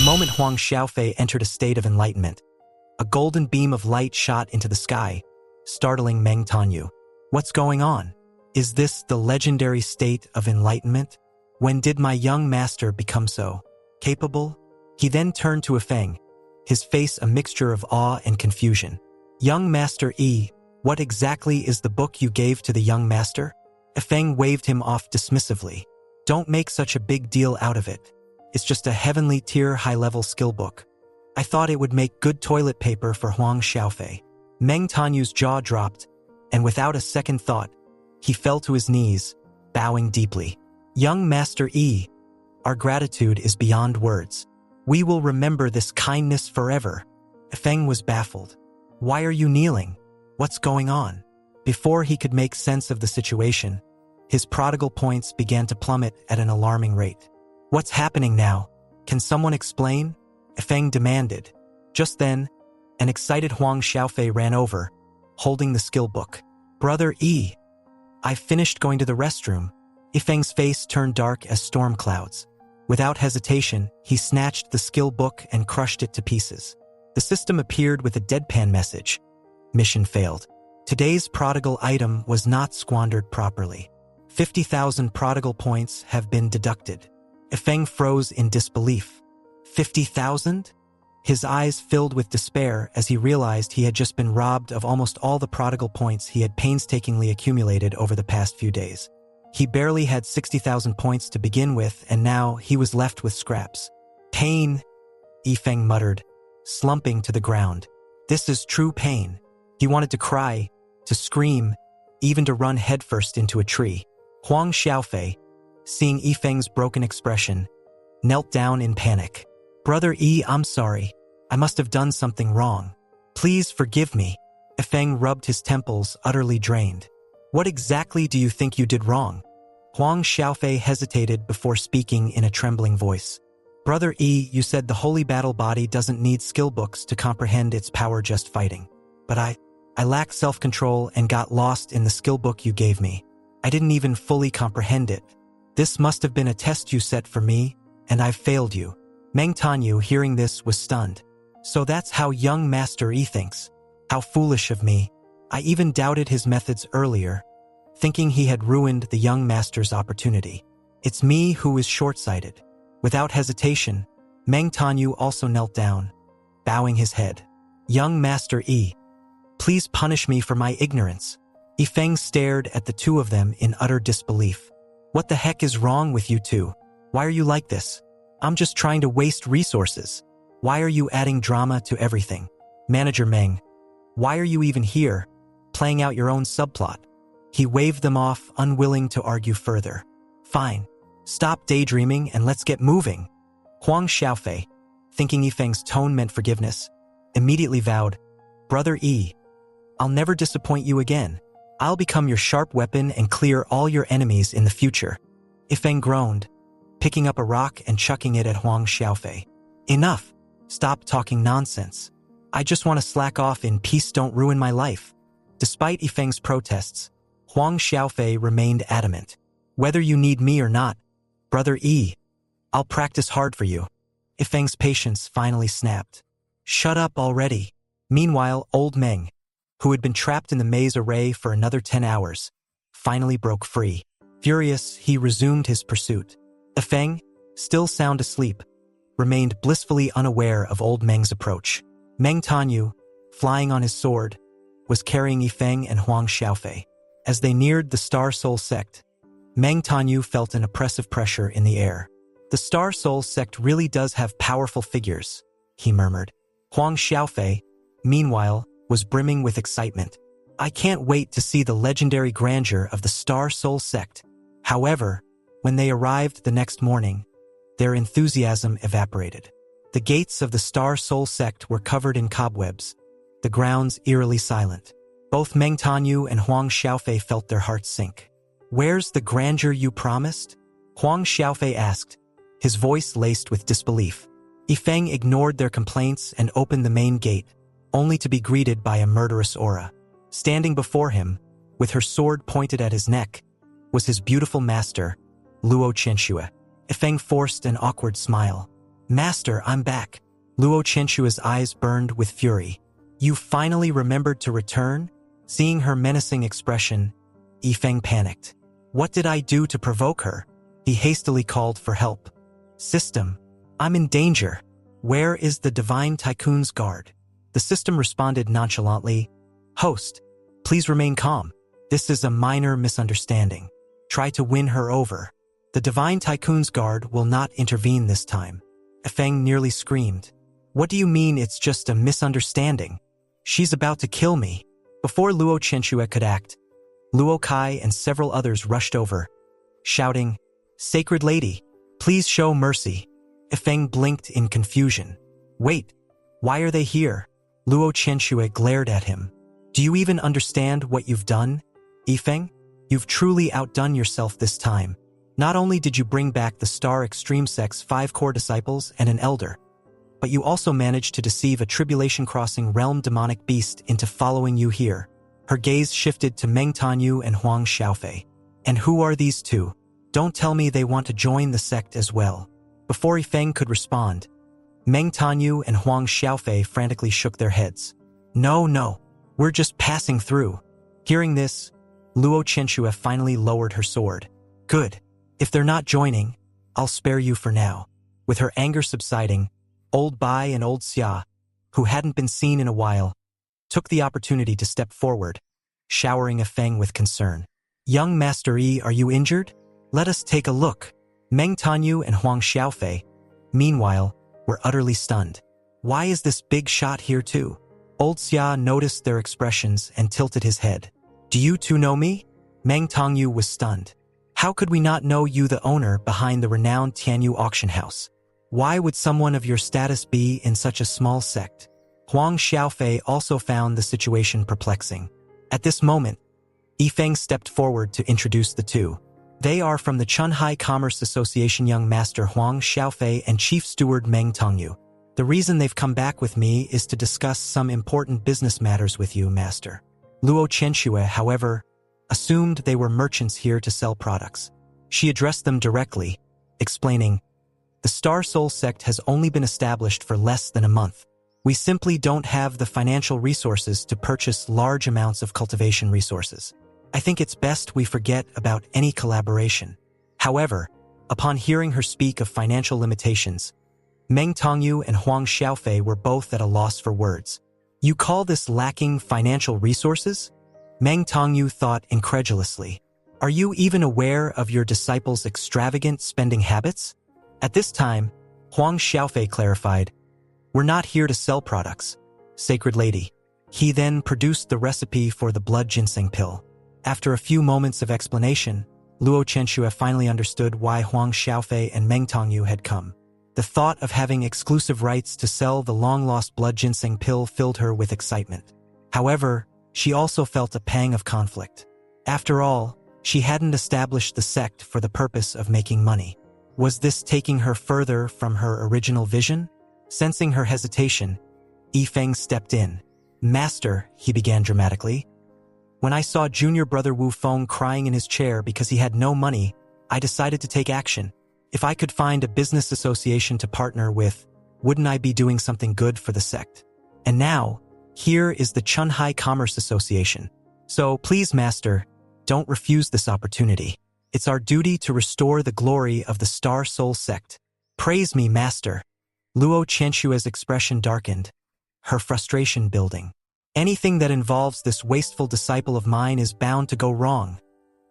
moment Huang Xiaofei entered a state of enlightenment, a golden beam of light shot into the sky, startling Meng Tanyu. What's going on? Is this the legendary state of enlightenment? When did my young master become so capable? He then turned to Yifeng, his face a mixture of awe and confusion. Young Master Yi, what exactly is the book you gave to the young master? Yifeng waved him off dismissively. Don't make such a big deal out of it. It's just a heavenly tier high-level skill book. I thought it would make good toilet paper for Huang Xiaofei. Meng Tanyu's jaw dropped, and without a second thought, he fell to his knees, bowing deeply. Young Master Yi, our gratitude is beyond words. We will remember this kindness forever. Yifeng was baffled. Why are you kneeling? What's going on? Before he could make sense of the situation, his prodigal points began to plummet at an alarming rate. What's happening now? Can someone explain? Yifeng demanded. Just then, an excited Huang Xiaofei ran over, holding the skill book. Brother Yi, I finished going to the restroom. Yifeng's face turned dark as storm clouds. Without hesitation, he snatched the skill book and crushed it to pieces. The system appeared with a deadpan message. Mission failed. Today's prodigal item was not squandered properly. 50,000 prodigal points have been deducted. Yifeng froze in disbelief. 50,000? His eyes filled with despair as he realized he had just been robbed of almost all the prodigal points he had painstakingly accumulated over the past few days. He barely had 60,000 points to begin with, and now he was left with scraps. Pain, Yifeng muttered, slumping to the ground. This is true pain. He wanted to cry, to scream, even to run headfirst into a tree. Huang Xiaofei, seeing Yifeng's broken expression, knelt down in panic. Brother Yi, I'm sorry. I must have done something wrong. Please forgive me. Yifeng rubbed his temples, utterly drained. What exactly do you think you did wrong? Huang Xiaofei hesitated before speaking in a trembling voice. Brother Yi, you said the holy battle body doesn't need skill books to comprehend its power just fighting. But I lacked self-control and got lost in the skill book you gave me. I didn't even fully comprehend it. This must have been a test you set for me, and I've failed you. Meng Tanyu, hearing this, was stunned. So that's how young Master Yi thinks. How foolish of me. I even doubted his methods earlier, thinking he had ruined the young master's opportunity. It's me who is short-sighted. Without hesitation, Meng Tanyu also knelt down, bowing his head. Young Master Yi, please punish me for my ignorance. Yifeng stared at the two of them in utter disbelief. What the heck is wrong with you two? Why are you like this? I'm just trying to waste resources. Why are you adding drama to everything? Manager Meng, why are you even here, playing out your own subplot? He waved them off, unwilling to argue further. Fine. Stop daydreaming and let's get moving. Huang Xiaofei, thinking Yifeng's tone meant forgiveness, immediately vowed, Brother Yi, I'll never disappoint you again. I'll become your sharp weapon and clear all your enemies in the future. Yifeng groaned, picking up a rock and chucking it at Huang Xiaofei. Enough. Stop talking nonsense. I just want to slack off in peace, don't ruin my life. Despite Yifeng's protests, Huang Xiaofei remained adamant. Whether you need me or not, Brother Yi, I'll practice hard for you. Yifeng's patience finally snapped. Shut up already. Meanwhile, old Meng, who had been trapped in the maze array for another 10 hours, finally broke free. Furious, he resumed his pursuit. Yifeng, still sound asleep, remained blissfully unaware of old Meng's approach. Meng Tanyu, flying on his sword, was carrying Yifeng and Huang Xiaofei. As they neared the Star Soul sect, Meng Tanyu felt an oppressive pressure in the air. The Star Soul sect really does have powerful figures, he murmured. Huang Xiaofei, meanwhile, was brimming with excitement. I can't wait to see the legendary grandeur of the Star Soul sect. However, when they arrived the next morning, their enthusiasm evaporated. The gates of the Star Soul sect were covered in cobwebs, the grounds eerily silent. Both Meng Tanyu and Huang Xiaofei felt their hearts sink. Where's the grandeur you promised? Huang Xiaofei asked, his voice laced with disbelief. Yifeng ignored their complaints and opened the main gate, only to be greeted by a murderous aura. Standing before him, with her sword pointed at his neck, was his beautiful master, Luo Chenxue. Yifeng forced an awkward smile. Master, I'm back. Luo Qianshua's eyes burned with fury. You finally remembered to return? Seeing her menacing expression, Yifeng panicked. What did I do to provoke her? He hastily called for help. System, I'm in danger. Where is the Divine Tycoon's guard? The system responded nonchalantly. Host, please remain calm. This is a minor misunderstanding. Try to win her over. The Divine Tycoon's guard will not intervene this time. Yifeng nearly screamed. What do you mean it's just a misunderstanding? She's about to kill me. Before Luo Qianxue could act, Luo Kai and several others rushed over, shouting, Sacred Lady, please show mercy. Yifeng blinked in confusion. Wait, why are they here? Luo Qianxue glared at him. Do you even understand what you've done? Yifeng, you've truly outdone yourself this time. Not only did you bring back the Star Extreme Sect's 5 core disciples and an elder, but you also managed to deceive a tribulation-crossing realm demonic beast into following you here. Her gaze shifted to Meng Tanyu and Huang Xiaofei. And who are these two? Don't tell me they want to join the sect as well. Before Yifeng could respond, Meng Tanyu and Huang Xiaofei frantically shook their heads. No, we're just passing through. Hearing this, Luo Qianxue finally lowered her sword. Good. If they're not joining, I'll spare you for now. With her anger subsiding, Old Bai and Old Xia, who hadn't been seen in a while, took the opportunity to step forward, showering Yifeng with concern. Young Master Yi, are you injured? Let us take a look. Meng Tanyu and Huang Xiaofei, meanwhile, were utterly stunned. Why is this big shot here too? Old Xia noticed their expressions and tilted his head. Do you two know me? Meng Tanyu was stunned. How could we not know you, the owner behind the renowned Tianyu auction house? Why would someone of your status be in such a small sect? Huang Xiaofei also found the situation perplexing. At this moment, Yifeng stepped forward to introduce the two. They are from the Chunhai Commerce Association, Young Master Huang Xiaofei and Chief Steward Meng Tongyu. The reason they've come back with me is to discuss some important business matters with you, Master. Luo Qianxue, however, assumed they were merchants here to sell products. She addressed them directly, explaining, the Star Soul sect has only been established for less than a month. We simply don't have the financial resources to purchase large amounts of cultivation resources. I think it's best we forget about any collaboration. However, upon hearing her speak of financial limitations, Meng Tongyu and Huang Xiaofei were both at a loss for words. You call this lacking financial resources? Meng Tongyu thought incredulously. Are you even aware of your disciples' extravagant spending habits? At this time, Huang Xiaofei clarified, we're not here to sell products, Sacred Lady. He then produced the recipe for the blood ginseng pill. After a few moments of explanation, Luo Qianxue finally understood why Huang Xiaofei and Meng Tongyu had come. The thought of having exclusive rights to sell the long-lost blood ginseng pill filled her with excitement. However, she also felt a pang of conflict. After all, she hadn't established the sect for the purpose of making money. Was this taking her further from her original vision? Sensing her hesitation, Yifeng stepped in. Master, he began dramatically. When I saw junior brother Wu Feng crying in his chair because he had no money, I decided to take action. If I could find a business association to partner with, wouldn't I be doing something good for the sect? And now, here is the Chunhai Commerce Association. So please, Master, don't refuse this opportunity. It's our duty to restore the glory of the Star Soul sect. Praise me, Master. Luo Qianshue's expression darkened, her frustration building. Anything that involves this wasteful disciple of mine is bound to go wrong,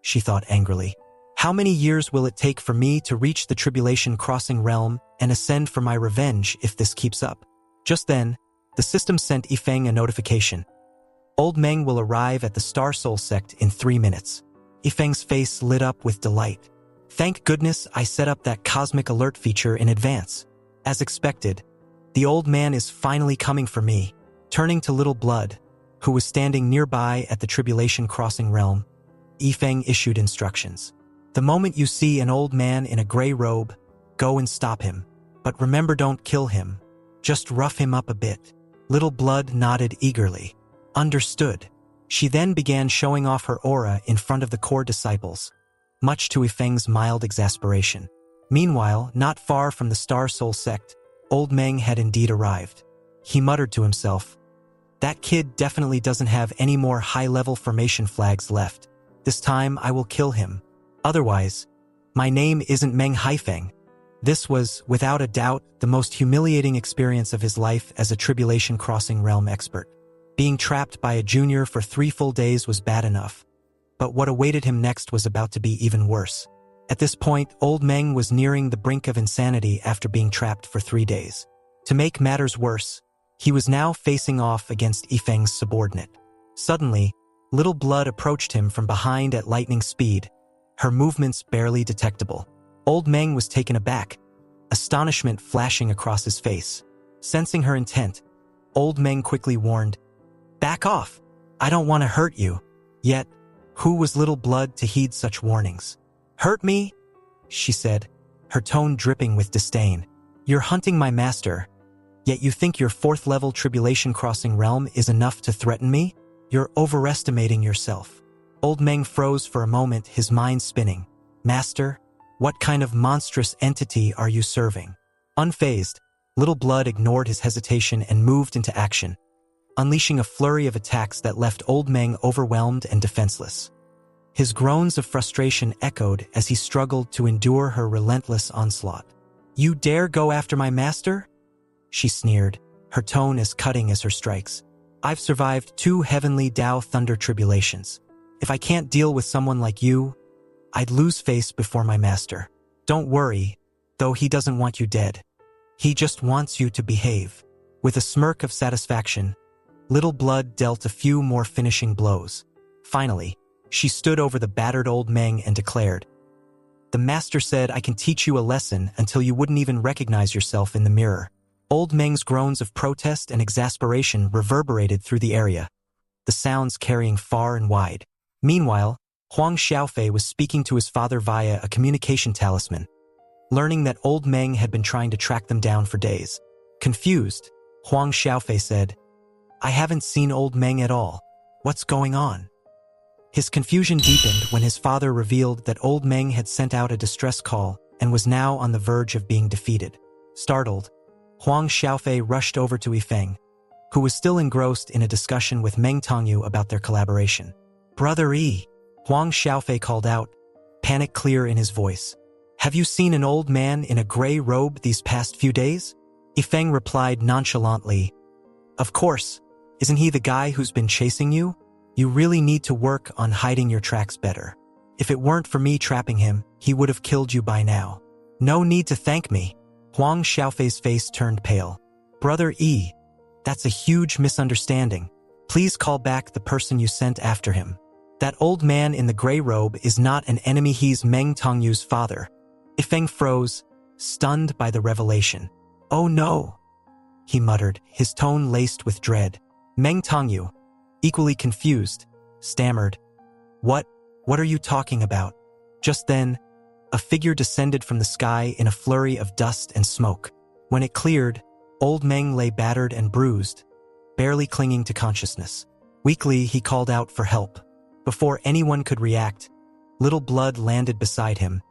she thought angrily. How many years will it take for me to reach the tribulation crossing realm and ascend for my revenge if this keeps up? Just then, the system sent Yifeng a notification. Old Meng will arrive at the Star Soul sect in 3 minutes. Yifeng's face lit up with delight. Thank goodness I set up that cosmic alert feature in advance. As expected, the old man is finally coming for me. Turning to Little Blood, who was standing nearby at the tribulation crossing realm, Yifeng issued instructions. The moment you see an old man in a gray robe, go and stop him. But remember, don't kill him. Just rough him up a bit. Little Blood nodded eagerly. Understood. She then began showing off her aura in front of the core disciples, much to Yifeng's mild exasperation. Meanwhile, not far from the Star Soul sect, Old Meng had indeed arrived. He muttered to himself, "That kid definitely doesn't have any more high-level formation flags left. This time I will kill him. Otherwise, my name isn't Meng Haifeng." This was, without a doubt, the most humiliating experience of his life as a tribulation-crossing realm expert. Being trapped by a junior for 3 full days was bad enough, but what awaited him next was about to be even worse. At this point, Old Meng was nearing the brink of insanity after being trapped for 3 days. To make matters worse, he was now facing off against Yifeng's subordinate. Suddenly, Little Blood approached him from behind at lightning speed, her movements barely detectable. Old Meng was taken aback, astonishment flashing across his face. Sensing her intent, Old Meng quickly warned, "Back off! I don't want to hurt you." Yet, who was Little Blood to heed such warnings? "Hurt me?" she said, her tone dripping with disdain. "You're hunting my master, yet you think your 4th-level tribulation-crossing realm is enough to threaten me? You're overestimating yourself." Old Meng froze for a moment, his mind spinning. "Master? What kind of monstrous entity are you serving?" Unfazed, Little Blood ignored his hesitation and moved into action, unleashing a flurry of attacks that left Old Meng overwhelmed and defenseless. His groans of frustration echoed as he struggled to endure her relentless onslaught. "You dare go after my master?" she sneered, her tone as cutting as her strikes. "I've survived 2 heavenly Dao Thunder tribulations. If I can't deal with someone like you, I'd lose face before my master. Don't worry, though he doesn't want you dead. He just wants you to behave." With a smirk of satisfaction, Little Blood dealt a few more finishing blows. Finally, she stood over the battered Old Meng and declared, "The master said I can teach you a lesson until you wouldn't even recognize yourself in the mirror." Old Meng's groans of protest and exasperation reverberated through the area, the sounds carrying far and wide. Meanwhile, Huang Xiaofei was speaking to his father via a communication talisman, learning that Old Meng had been trying to track them down for days. Confused, Huang Xiaofei said, "I haven't seen Old Meng at all. What's going on?" His confusion deepened when his father revealed that Old Meng had sent out a distress call and was now on the verge of being defeated. Startled, Huang Xiaofei rushed over to Yifeng, who was still engrossed in a discussion with Meng Tongyu about their collaboration. "Brother Yi," Huang Xiaofei called out, panic clear in his voice. "Have you seen an old man in a gray robe these past few days?" Yifeng replied nonchalantly, "Of course. Isn't he the guy who's been chasing you? You really need to work on hiding your tracks better. If it weren't for me trapping him, he would have killed you by now." "No need to thank me." Huang Xiaofei's face turned pale. "Brother Yi, that's a huge misunderstanding. Please call back the person you sent after him. That old man in the gray robe is not an enemy, he's Meng Tongyu's father." Yifeng froze, stunned by the revelation. "Oh no," he muttered, his tone laced with dread. Meng Tongyu, equally confused, stammered, What are you talking about?" Just then, a figure descended from the sky in a flurry of dust and smoke. When it cleared, Old Meng lay battered and bruised, barely clinging to consciousness. Weakly, he called out for help. Before anyone could react, Little Blood landed beside him,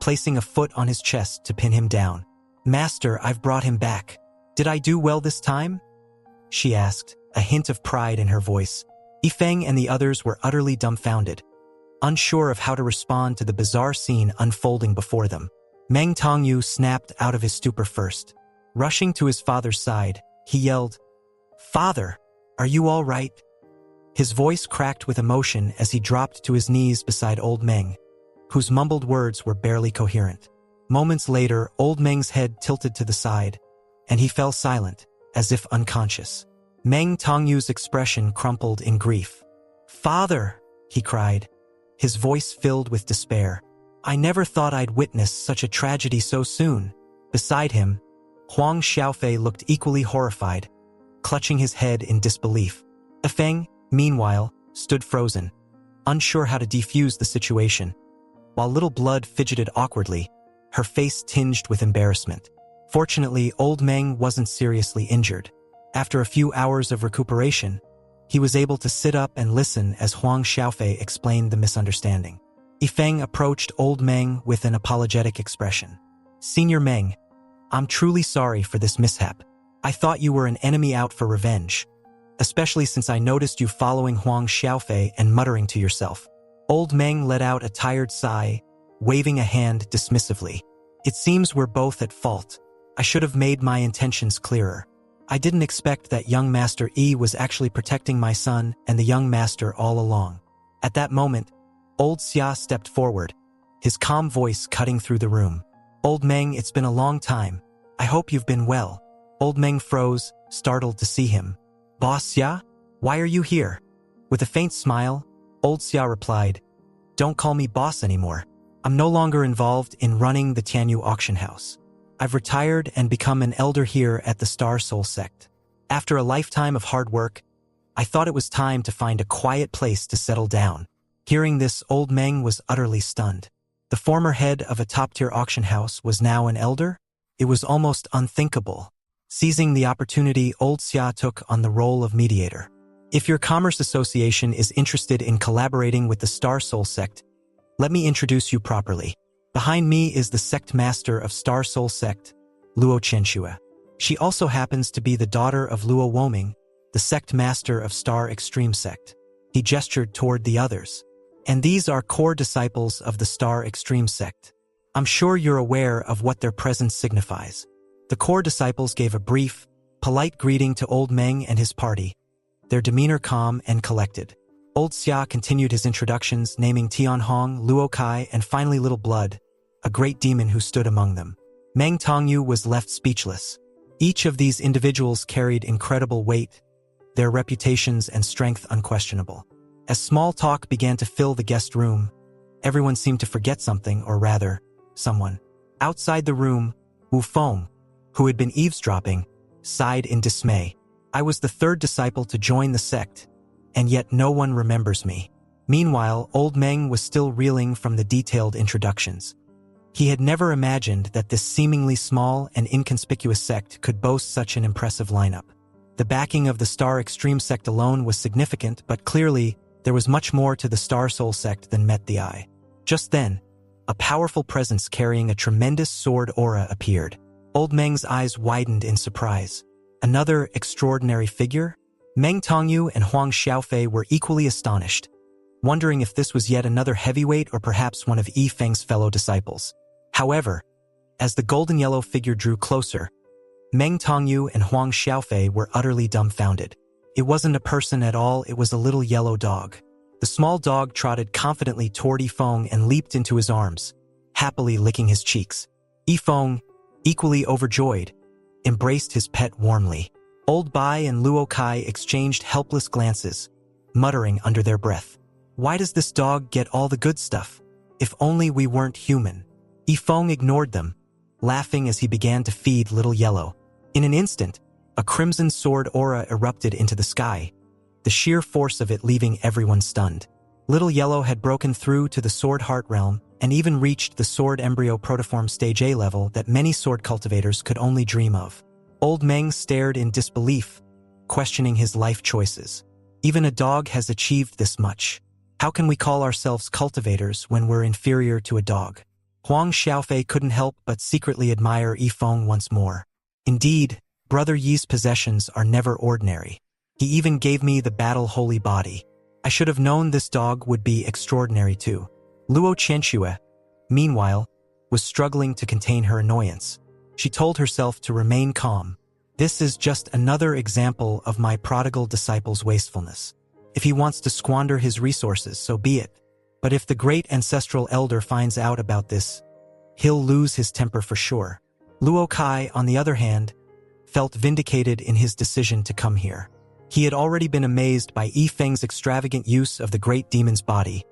placing a foot on his chest to pin him down. "Master, I've brought him back. Did I do well this time?" she asked, a hint of pride in her voice. Yifeng and the others were utterly dumbfounded, unsure of how to respond to the bizarre scene unfolding before them. Meng Tongyu snapped out of his stupor first. Rushing to his father's side, he yelled, "Father, are you all right?" His voice cracked with emotion as he dropped to his knees beside Old Meng, whose mumbled words were barely coherent. Moments later, Old Meng's head tilted to the side, and he fell silent, as if unconscious. Meng Tongyu's expression crumpled in grief. "Father," he cried, his voice filled with despair. "I never thought I'd witness such a tragedy so soon." Beside him, Huang Xiaofei looked equally horrified, clutching his head in disbelief. Yifeng, meanwhile, stood frozen, unsure how to defuse the situation, while Little Blood fidgeted awkwardly, her face tinged with embarrassment. Fortunately, Old Meng wasn't seriously injured. After a few hours of recuperation, he was able to sit up and listen as Huang Xiaofei explained the misunderstanding. Yifeng approached Old Meng with an apologetic expression. "Senior Meng, I'm truly sorry for this mishap. I thought you were an enemy out for revenge, especially since I noticed you following Huang Xiaofei and muttering to yourself." Old Meng let out a tired sigh, waving a hand dismissively. "It seems we're both at fault. I should have made my intentions clearer. I didn't expect that young Master Yi was actually protecting my son and the young master all along." At that moment, Old Xia stepped forward, his calm voice cutting through the room. "Old Meng, it's been a long time. I hope you've been well." Old Meng froze, startled to see him. "Boss Xia? Why are you here?" With a faint smile, Old Xia replied, "Don't call me boss anymore. I'm no longer involved in running the Tianyu auction house. I've retired and become an elder here at the Star Soul sect. After a lifetime of hard work, I thought it was time to find a quiet place to settle down." Hearing this, Old Meng was utterly stunned. The former head of a top-tier auction house was now an elder? It was almost unthinkable. Seizing the opportunity, Old Xia took on the role of mediator. "If your commerce association is interested in collaborating with the Star Soul sect, let me introduce you properly. Behind me is the sect master of Star Soul sect, Luo Chenxue. She also happens to be the daughter of Luo Woming, the sect master of Star Extreme sect." He gestured toward the others. "And these are core disciples of the Star Extreme sect. I'm sure you're aware of what their presence signifies." The core disciples gave a brief, polite greeting to Old Meng and his party, their demeanor calm and collected. Old Xia continued his introductions, naming Tianhong, Luo Kai, and finally Little Blood, a great demon who stood among them. Meng Tongyu was left speechless. Each of these individuals carried incredible weight, their reputations and strength unquestionable. As small talk began to fill the guest room, everyone seemed to forget something, or rather, someone. Outside the room, Wu Feng, who had been eavesdropping, sighed in dismay. "I was the third disciple to join the sect, and yet no one remembers me." Meanwhile, Old Meng was still reeling from the detailed introductions. He had never imagined that this seemingly small and inconspicuous sect could boast such an impressive lineup. The backing of the Star Extreme sect alone was significant, but clearly, there was much more to the Star Soul sect than met the eye. Just then, a powerful presence carrying a tremendous sword aura appeared. Old Meng's eyes widened in surprise. Another extraordinary figure? Meng Tongyu and Huang Xiaofei were equally astonished, wondering if this was yet another heavyweight or perhaps one of Yi Feng's fellow disciples. However, as the golden yellow figure drew closer, Meng Tongyu and Huang Xiaofei were utterly dumbfounded. It wasn't a person at all, it was a little yellow dog. The small dog trotted confidently toward Yifeng and leaped into his arms, happily licking his cheeks. Yifeng, equally overjoyed, embraced his pet warmly. Old Bai and Luo Kai exchanged helpless glances, muttering under their breath, "Why does this dog get all the good stuff? If only we weren't human." Yifeng ignored them, laughing as he began to feed Little Yellow. In an instant, a crimson sword aura erupted into the sky, the sheer force of it leaving everyone stunned. Little Yellow had broken through to the Sword Heart realm and even reached the Sword Embryo Protoform Stage A level that many sword cultivators could only dream of. Old Meng stared in disbelief, questioning his life choices. Even a dog has achieved this much. How can we call ourselves cultivators when we're inferior to a dog? Huang Xiaofei couldn't help but secretly admire Yifeng once more. Indeed, Brother Yi's possessions are never ordinary. He even gave me the battle holy body. I should have known this dog would be extraordinary too. Luo Chenxue, meanwhile, was struggling to contain her annoyance. She told herself to remain calm. This is just another example of my prodigal disciple's wastefulness. If he wants to squander his resources, so be it. But if the great ancestral elder finds out about this, he'll lose his temper for sure. Luo Kai, on the other hand, felt vindicated in his decision to come here. He had already been amazed by Yi Feng's extravagant use of the great demon's body,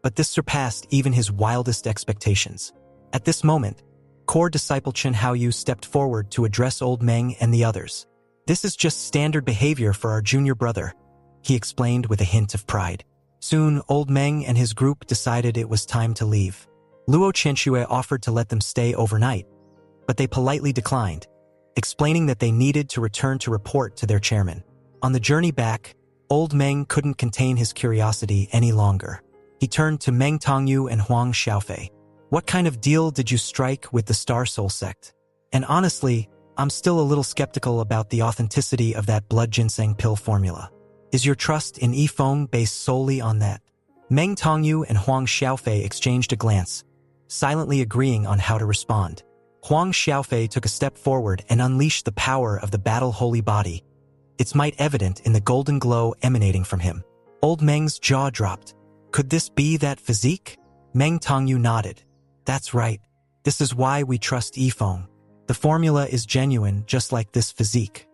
but this surpassed even his wildest expectations. At this moment, core disciple Chen Haoyu stepped forward to address Old Meng and the others. "This is just standard behavior for our junior brother," he explained with a hint of pride. Soon, Old Meng and his group decided it was time to leave. Luo Chenxue offered to let them stay overnight, but they politely declined, explaining that they needed to return to report to their chairman. On the journey back, Old Meng couldn't contain his curiosity any longer. He turned to Meng Tongyu and Huang Xiaofei. "What kind of deal did you strike with the Star Soul sect? And honestly, I'm still a little skeptical about the authenticity of that blood ginseng pill formula. Is your trust in Yifeng based solely on that? Meng Tongyu and Huang Xiaofei exchanged a glance, silently agreeing on how to respond. Huang Xiaofei took a step forward and unleashed the power of the battle holy body, its might evident in the golden glow emanating from him. Old Meng's jaw dropped. Could this be that physique? Meng Tongyu nodded. That's right. This is why we trust Yifeng. The formula is genuine, just like this physique.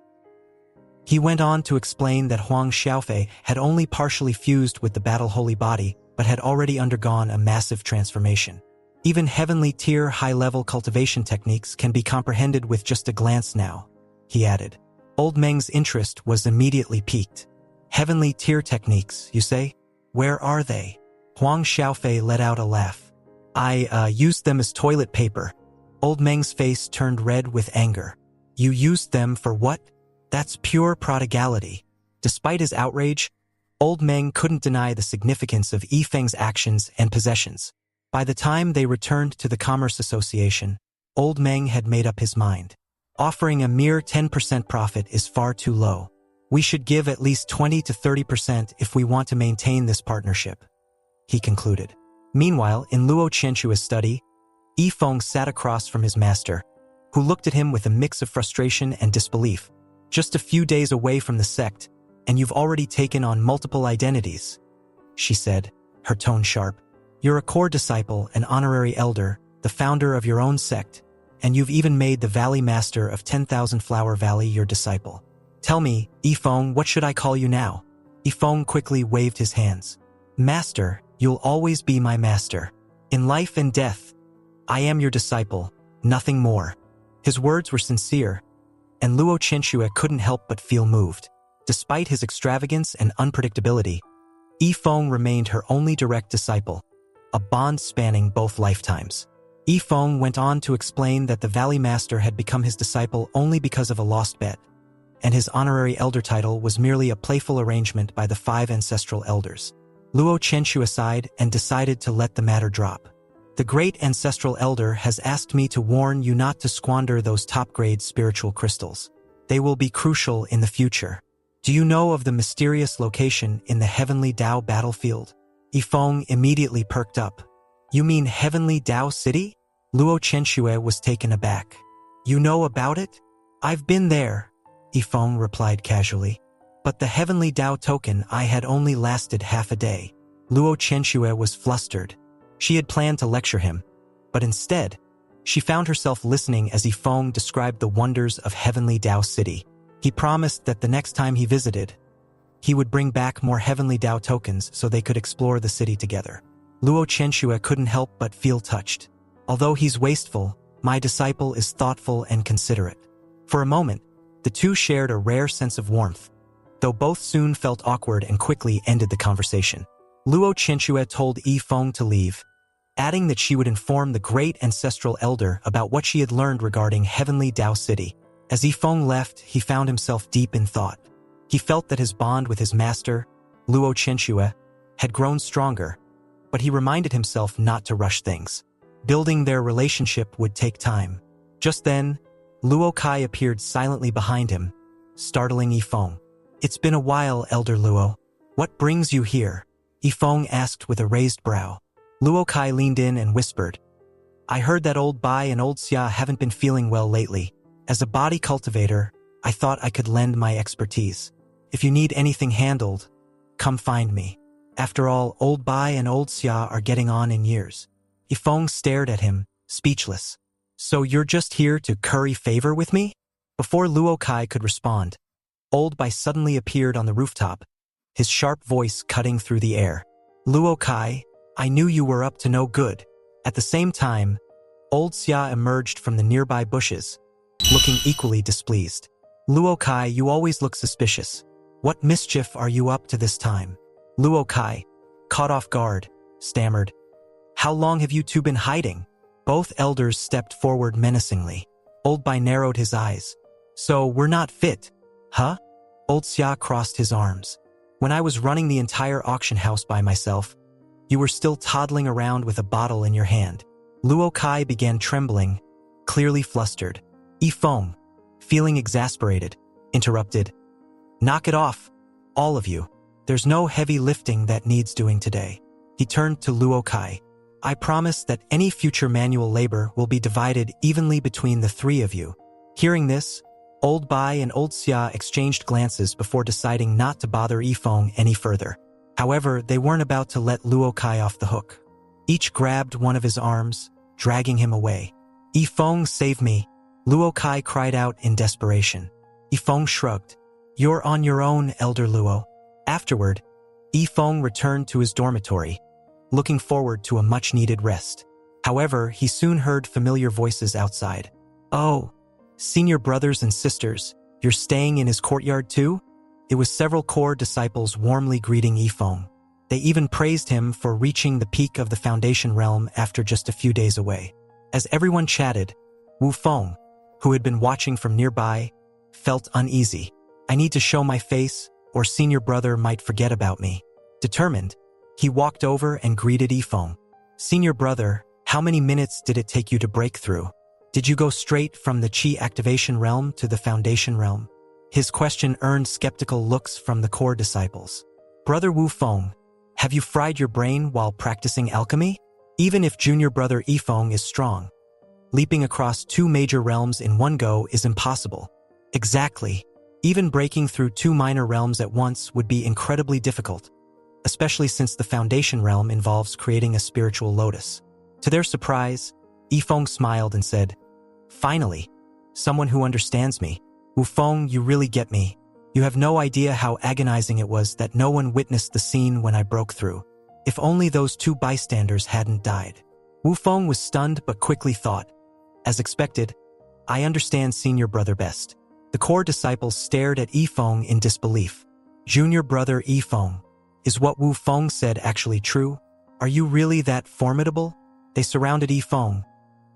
He went on to explain that Huang Xiaofei had only partially fused with the battle holy body, but had already undergone a massive transformation. Even heavenly tier high-level cultivation techniques can be comprehended with just a glance now, he added. Old Meng's interest was immediately piqued. Heavenly tier techniques, you say? Where are they? Huang Xiaofei let out a laugh. I used them as toilet paper. Old Meng's face turned red with anger. You used them for what? That's pure prodigality. Despite his outrage, Old Meng couldn't deny the significance of Yifeng's actions and possessions. By the time they returned to the Commerce Association, Old Meng had made up his mind. Offering a mere 10% profit is far too low. We should give at least 20 to 30% if we want to maintain this partnership, he concluded. Meanwhile, in Luo Qianxue's study, Yifeng sat across from his master, who looked at him with a mix of frustration and disbelief. Just a few days away from the sect, and you've already taken on multiple identities, she said, her tone sharp. You're a core disciple, an honorary elder, the founder of your own sect, and you've even made the Valley Master of 10,000 Flower Valley your disciple. Tell me, Yifeng, what should I call you now? Yifeng quickly waved his hands. Master, you'll always be my master. In life and death, I am your disciple, nothing more. His words were sincere, and Luo Qianxue couldn't help but feel moved. Despite his extravagance and unpredictability, Yifeng remained her only direct disciple, a bond spanning both lifetimes. Yifeng went on to explain that the Valley Master had become his disciple only because of a lost bet, and his honorary elder title was merely a playful arrangement by the 5 ancestral elders. Luo Qianxue sighed and decided to let the matter drop. The great ancestral elder has asked me to warn you not to squander those top-grade spiritual crystals. They will be crucial in the future. Do you know of the mysterious location in the Heavenly Dao battlefield? Yifeng immediately perked up. You mean Heavenly Dao City? Luo Qianxue was taken aback. You know about it? I've been there, Yifeng replied casually. But the Heavenly Dao token I had only lasted half a day. Luo Qianxue was flustered. She had planned to lecture him, but instead, she found herself listening as Yifeng described the wonders of Heavenly Dao City. He promised that the next time he visited, he would bring back more Heavenly Dao tokens so they could explore the city together. Luo Qianxue couldn't help but feel touched. Although he's wasteful, my disciple is thoughtful and considerate. For a moment, the two shared a rare sense of warmth, though both soon felt awkward and quickly ended the conversation. Luo Qianxue told Yifeng to leave, adding that she would inform the great ancestral elder about what she had learned regarding Heavenly Dao City. As Yifeng left, he found himself deep in thought. He felt that his bond with his master, Luo Qianxue, had grown stronger, but he reminded himself not to rush things. Building their relationship would take time. Just then, Luo Kai appeared silently behind him, startling Yifeng. It's been a while, Elder Luo. What brings you here? Yifeng asked with a raised brow. Luo Kai leaned in and whispered, I heard that Old Bai and Old Xia haven't been feeling well lately. As a body cultivator, I thought I could lend my expertise. If you need anything handled, come find me. After all, Old Bai and Old Xia are getting on in years. Yifeng stared at him, speechless. So you're just here to curry favor with me? Before Luo Kai could respond, Old Bai suddenly appeared on the rooftop, his sharp voice cutting through the air. Luo Kai, I knew you were up to no good. At the same time, Old Xia emerged from the nearby bushes, looking equally displeased. Luo Kai, you always look suspicious. What mischief are you up to this time? Luo Kai, caught off guard, stammered. How long have you two been hiding? Both elders stepped forward menacingly. Old Bai narrowed his eyes. So we're not fit, huh? Old Xia crossed his arms. When I was running the entire auction house by myself, you were still toddling around with a bottle in your hand. Luo Kai began trembling, clearly flustered. Yifeng, feeling exasperated, interrupted. Knock it off, all of you. There's no heavy lifting that needs doing today. He turned to Luo Kai. I promise that any future manual labor will be divided evenly between the three of you. Hearing this, Old Bai and Old Xia exchanged glances before deciding not to bother Yifeng any further. However, they weren't about to let Luo Kai off the hook. Each grabbed one of his arms, dragging him away. Yifeng, save me! Luo Kai cried out in desperation. Yifeng shrugged. You're on your own, Elder Luo. Afterward, Yifeng returned to his dormitory, looking forward to a much-needed rest. However, he soon heard familiar voices outside. Oh, senior brothers and sisters, you're staying in his courtyard too? It was several core disciples warmly greeting Yifeng. They even praised him for reaching the peak of the Foundation realm after just a few days away. As everyone chatted, Wu Feng, who had been watching from nearby, felt uneasy. I need to show my face, or senior brother might forget about me. Determined, he walked over and greeted Yifeng. Senior brother, how many minutes did it take you to break through? Did you go straight from the Qi activation realm to the Foundation realm? His question earned skeptical looks from the core disciples. Brother Wu Feng, have you fried your brain while practicing alchemy? Even if junior brother Yifeng is strong, leaping across two major realms in one go is impossible. Exactly. Even breaking through two minor realms at once would be incredibly difficult, especially since the Foundation realm involves creating a spiritual lotus. To their surprise, Yifeng smiled and said, Finally, someone who understands me. Wu Feng, you really get me. You have no idea how agonizing it was that no one witnessed the scene when I broke through. If only those two bystanders hadn't died. Wu Feng was stunned but quickly thought, as expected, I understand senior brother best. The core disciples stared at Yifeng in disbelief. Junior brother Yifeng, is what Wu Feng said actually true? Are you really that formidable? They surrounded Yifeng,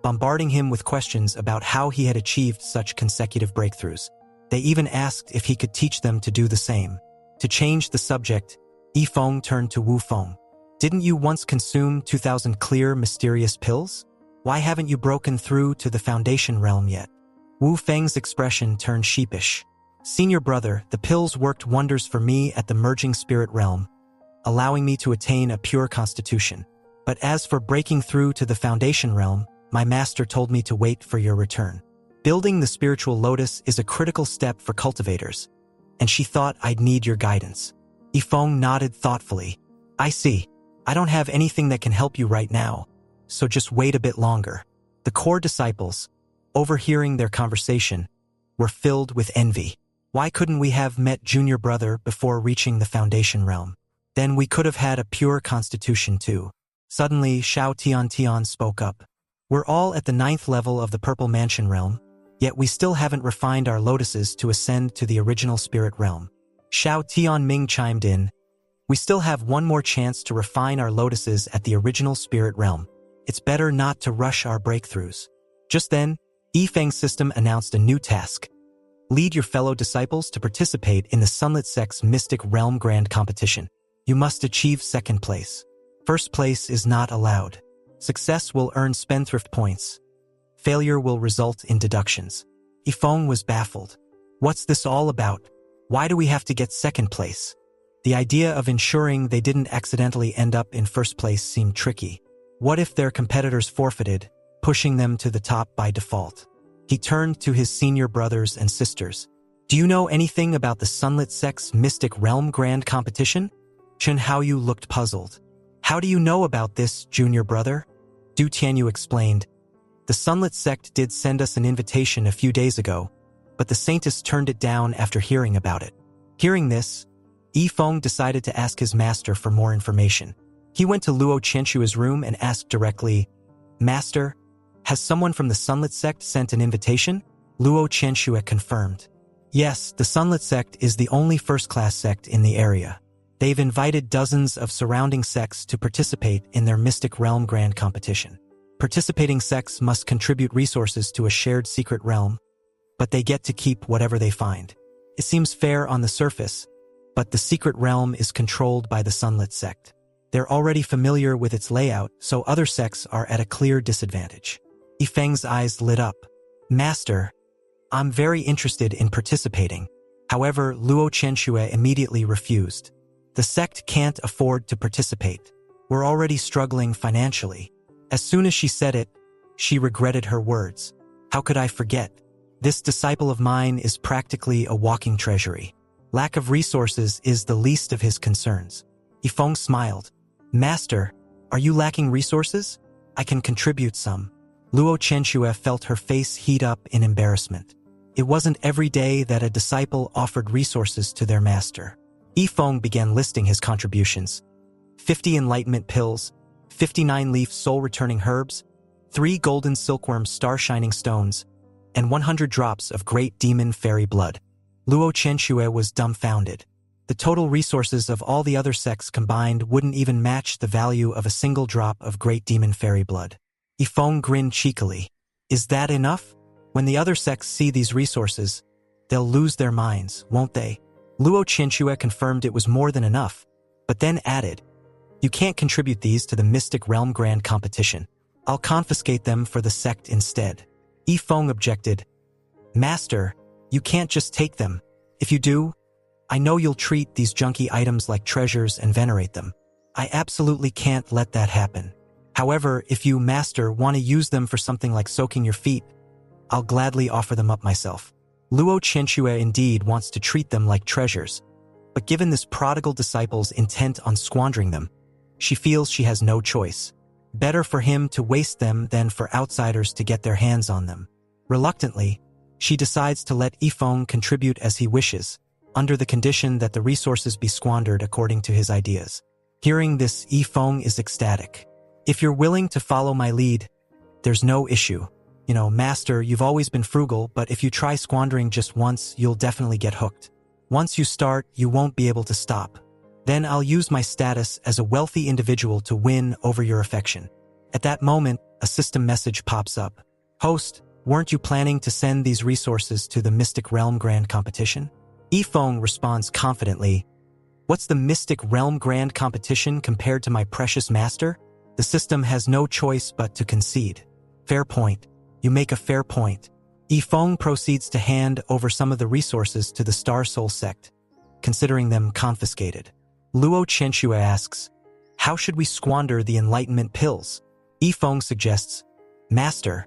bombarding him with questions about how he had achieved such consecutive breakthroughs. They even asked if he could teach them to do the same. To change the subject, Yifeng turned to Wu Feng. Didn't you once consume 2,000 clear, mysterious pills? Why haven't you broken through to the Foundation realm yet? Wu Feng's expression turned sheepish. Senior brother, the pills worked wonders for me at the merging spirit realm, allowing me to attain a pure constitution. But as for breaking through to the Foundation realm, my master told me to wait for your return. Building the spiritual lotus is a critical step for cultivators, and she thought I'd need your guidance. Yifeng nodded thoughtfully. I see. I don't have anything that can help you right now, so just wait a bit longer. The core disciples, overhearing their conversation, were filled with envy. Why couldn't we have met junior brother before reaching the Foundation realm? Then we could have had a pure constitution too. Suddenly, Xiao Tian spoke up. We're all at the 9th level of the Purple Mansion realm, yet we still haven't refined our lotuses to ascend to the original spirit realm. Xiao Tianming chimed in. We still have one more chance to refine our lotuses at the original spirit realm. It's better not to rush our breakthroughs. Just then, Yifeng's system announced a new task. Lead your fellow disciples to participate in the Sunlit Sect's Mystic Realm Grand Competition. You must achieve 2nd place. 1st place is not allowed. Success will earn spendthrift points. Failure will result in deductions. Yifeng was baffled. What's this all about? Why do we have to get 2nd place? The idea of ensuring they didn't accidentally end up in 1st place seemed tricky. What if their competitors forfeited, pushing them to the top by default? He turned to his senior brothers and sisters. Do you know anything about the Sunlit Sect's Mystic Realm Grand Competition? Chen Haoyu looked puzzled. How do you know about this, junior brother? Du Tianyu explained. The Sunlit Sect did send us an invitation a few days ago, but the Saintess turned it down after hearing about it. Hearing this, Yifeng decided to ask his master for more information. He went to Luo Qianshua's room and asked directly, Master, has someone from the Sunlit Sect sent an invitation? Luo Qianshua confirmed. Yes, the Sunlit Sect is the only first-class sect in the area. They've invited dozens of surrounding sects to participate in their Mystic Realm Grand Competition. Participating sects must contribute resources to a shared secret realm, but they get to keep whatever they find. It seems fair on the surface, but the secret realm is controlled by the Sunlit Sect. They're already familiar with its layout, so other sects are at a clear disadvantage. Yifeng's eyes lit up. Master, I'm very interested in participating. However, Luo Chenxue immediately refused. The sect can't afford to participate. We're already struggling financially. As soon as she said it, she regretted her words. How could I forget? This disciple of mine is practically a walking treasury. Lack of resources is the least of his concerns. Yifeng smiled. Master, are you lacking resources? I can contribute some. Luo Chenxue felt her face heat up in embarrassment. It wasn't every day that a disciple offered resources to their master. Yifeng began listing his contributions. 50 enlightenment pills, 59-leaf soul-returning herbs, 3 golden silkworm star-shining stones, and 100 drops of great demon fairy blood. Luo Chenxue was dumbfounded. The total resources of all the other sects combined wouldn't even match the value of a single drop of great demon fairy blood. Yifeng grinned cheekily. Is that enough? When the other sects see these resources, they'll lose their minds, won't they? Luo Chenxue confirmed it was more than enough, but then added, you can't contribute these to the Mystic Realm Grand Competition. I'll confiscate them for the sect instead. Yifeng objected. Master, you can't just take them. If you do, I know you'll treat these junky items like treasures and venerate them. I absolutely can't let that happen. However, if you, Master, want to use them for something like soaking your feet, I'll gladly offer them up myself. Luo Chenxue indeed wants to treat them like treasures, but given this prodigal disciple's intent on squandering them, she feels she has no choice. Better for him to waste them than for outsiders to get their hands on them. Reluctantly, she decides to let Yifeng contribute as he wishes, under the condition that the resources be squandered according to his ideas. Hearing this, Yifeng is ecstatic. If you're willing to follow my lead, there's no issue. Master, you've always been frugal, but if you try squandering just once, you'll definitely get hooked. Once you start, you won't be able to stop. Then I'll use my status as a wealthy individual to win over your affection. At that moment, a system message pops up. Host, weren't you planning to send these resources to the Mystic Realm Grand Competition? Yifeng responds confidently, what's the Mystic Realm Grand Competition compared to my precious master? The system has no choice but to concede. Fair point. You make a fair point. Yifeng proceeds to hand over some of the resources to the Star Soul sect, considering them confiscated. Luo Chenxue asks, how should we squander the enlightenment pills? Yifeng suggests, Master,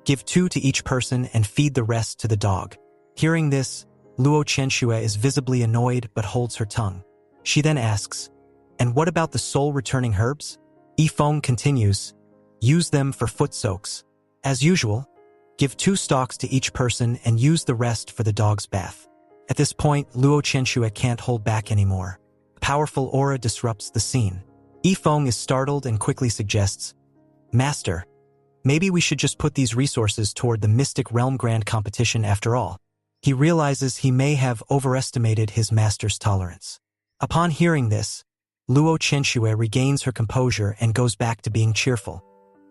give 2 to each person and feed the rest to the dog. Hearing this, Luo Chenxue is visibly annoyed but holds her tongue. She then asks, and what about the soul-returning herbs? Yifeng continues, use them for foot soaks. As usual, give 2 stalks to each person and use the rest for the dog's bath. At this point, Luo Chenxue can't hold back anymore. A powerful aura disrupts the scene. Yifeng is startled and quickly suggests, Master, maybe we should just put these resources toward the Mystic Realm Grand Competition after all. He realizes he may have overestimated his master's tolerance. Upon hearing this, Luo Chenxue regains her composure and goes back to being cheerful.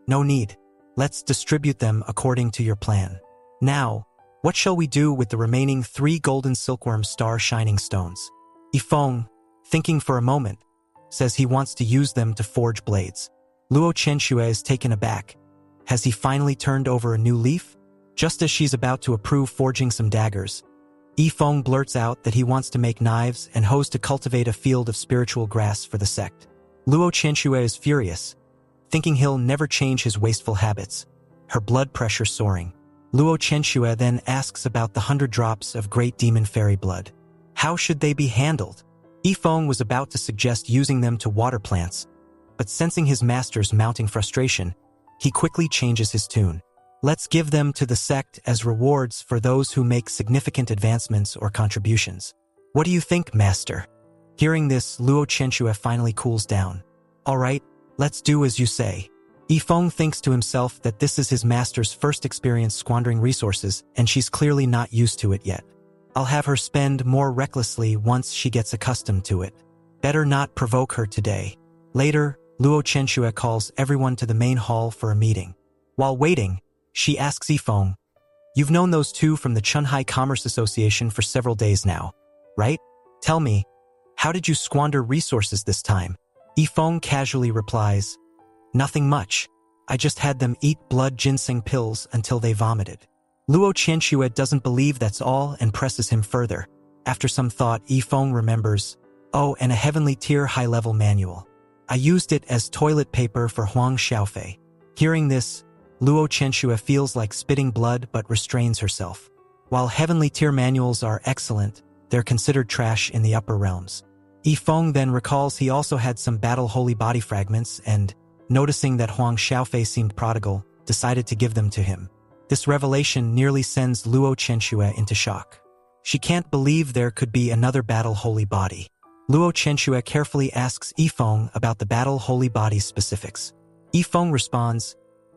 No need. Let's distribute them according to your plan. Now, what shall we do with the remaining 3 golden silkworm star-shining stones? Yifeng, thinking for a moment, says he wants to use them to forge blades. Luo Chenxue is taken aback. Has he finally turned over a new leaf? Just as she's about to approve forging some daggers, Yifeng blurts out that he wants to make knives and hoes to cultivate a field of spiritual grass for the sect. Luo Chenxue is furious, thinking he'll never change his wasteful habits, her blood pressure soaring. Luo Chenxue then asks about the 100 drops of great demon fairy blood. How should they be handled? Yifeng was about to suggest using them to water plants, but sensing his master's mounting frustration, he quickly changes his tune. Let's give them to the sect as rewards for those who make significant advancements or contributions. What do you think, Master? Hearing this, Luo Chenxue finally cools down. All right, let's do as you say. Yifeng thinks to himself that this is his master's first experience squandering resources, and she's clearly not used to it yet. I'll have her spend more recklessly once she gets accustomed to it. Better not provoke her today. Later, Luo Chenxue calls everyone to the main hall for a meeting. While waiting, she asks Yifeng, you've known those 2 from the Chunhai Commerce Association for several days now, right? Tell me, how did you squander resources this time? Yifeng casually replies, nothing much. I just had them eat blood ginseng pills until they vomited. Luo Qianxue doesn't believe that's all and presses him further. After some thought, Yifeng remembers, oh, and a heavenly tier high-level manual. I used it as toilet paper for Huang Xiaofei. Hearing this, Luo Qianxue feels like spitting blood but restrains herself. While heavenly tier manuals are excellent, they're considered trash in the upper realms. Yifeng then recalls he also had some battle holy body fragments and, noticing that Huang Xiaofei seemed prodigal, decided to give them to him. This revelation nearly sends Luo Qianxue into shock. She can't believe there could be another battle holy body. Luo Qianxue carefully asks Yifeng about the battle holy body's specifics. Yifeng responds,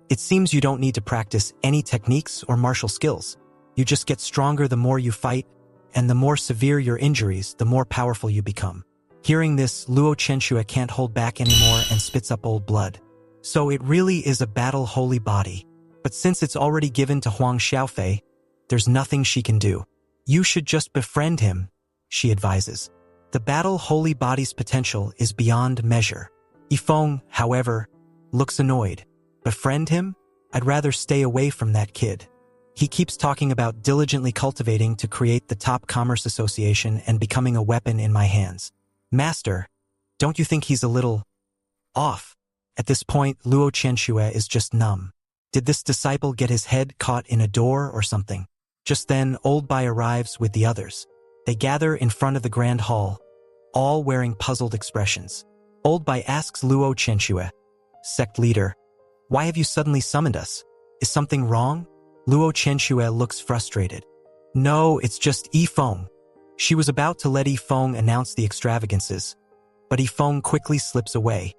it seems you don't need to practice any techniques or martial skills. You just get stronger the more you fight, and the more severe your injuries, the more powerful you become. Hearing this, Luo Qianxue can't hold back anymore and spits up old blood. So it really is a battle holy body. But since it's already given to Huang Xiaofei, there's nothing she can do. You should just befriend him, she advises. The battle holy body's potential is beyond measure. Yifeng, however, looks annoyed. Befriend him? I'd rather stay away from that kid. He keeps talking about diligently cultivating to create the top commerce association and becoming a weapon in my hands. Master, don't you think he's a little off? At this point, Luo Qianxue is just numb. Did this disciple get his head caught in a door or something? Just then, Old Bai arrives with the others. They gather in front of the grand hall, all wearing puzzled expressions. Old Bai asks Luo Qianxue, sect leader, why have you suddenly summoned us? Is something wrong? Luo Qianxue looks frustrated. No, it's just Yifeng. She was about to let Yifeng announce the extravagances, but Yifeng quickly slips away.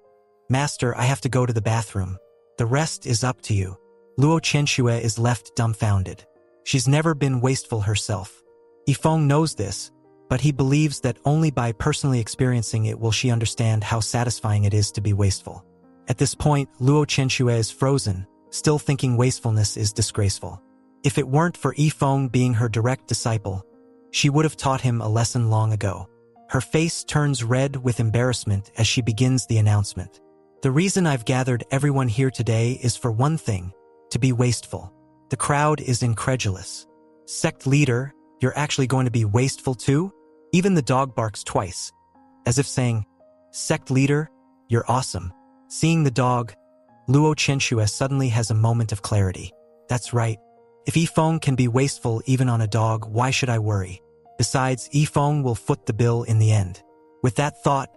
Master, I have to go to the bathroom. The rest is up to you. Luo Qianxue is left dumbfounded. She's never been wasteful herself. Yifeng knows this, but he believes that only by personally experiencing it will she understand how satisfying it is to be wasteful. At this point, Luo Qianxue is frozen, still thinking wastefulness is disgraceful. If it weren't for Yifeng being her direct disciple, she would have taught him a lesson long ago. Her face turns red with embarrassment as she begins the announcement. The reason I've gathered everyone here today is for one thing, to be wasteful. The crowd is incredulous. Sect leader, you're actually going to be wasteful too? Even the dog barks twice, as if saying, sect leader, you're awesome. Seeing the dog, Luo Qianxue suddenly has a moment of clarity. That's right. If Yifeng can be wasteful even on a dog, why should I worry? Besides, Yifeng will foot the bill in the end. With that thought,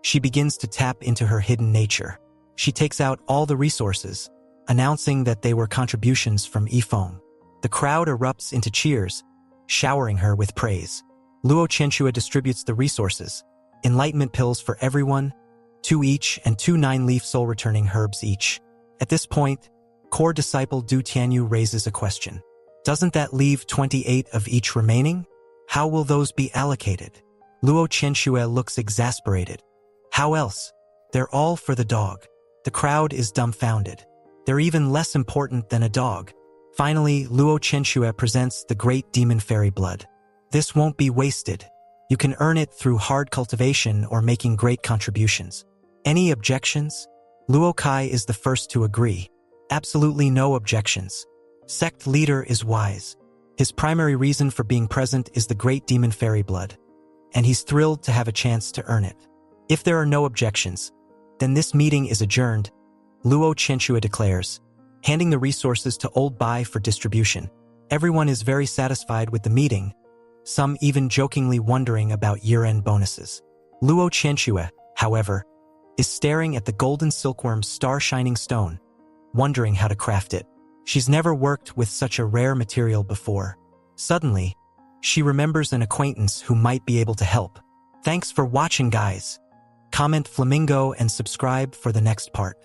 she begins to tap into her hidden nature. She takes out all the resources, announcing that they were contributions from Yifeng. The crowd erupts into cheers, showering her with praise. Luo Qianxue distributes the resources, enlightenment pills for everyone, 2 each and 2 9-leaf soul-returning herbs each. At this point, core disciple Du Tianyu raises a question. Doesn't that leave 28 of each remaining? How will those be allocated? Luo Qianxue looks exasperated. How else? They're all for the dog. The crowd is dumbfounded. They're even less important than a dog. Finally, Luo Qianxue presents the great demon fairy blood. This won't be wasted. You can earn it through hard cultivation or making great contributions. Any objections? Luo Kai is the first to agree. Absolutely no objections. Sect leader is wise. His primary reason for being present is the great demon fairy blood, and he's thrilled to have a chance to earn it. If there are no objections, then this meeting is adjourned, Luo Qianxue declares, handing the resources to Old Bai for distribution. Everyone is very satisfied with the meeting, some even jokingly wondering about year-end bonuses. Luo Qianxue, however, is staring at the golden silkworm's star-shining stone, wondering how to craft it. She's never worked with such a rare material before. Suddenly, she remembers an acquaintance who might be able to help. Thanks for watching, guys. Comment Flamingo and subscribe for the next part.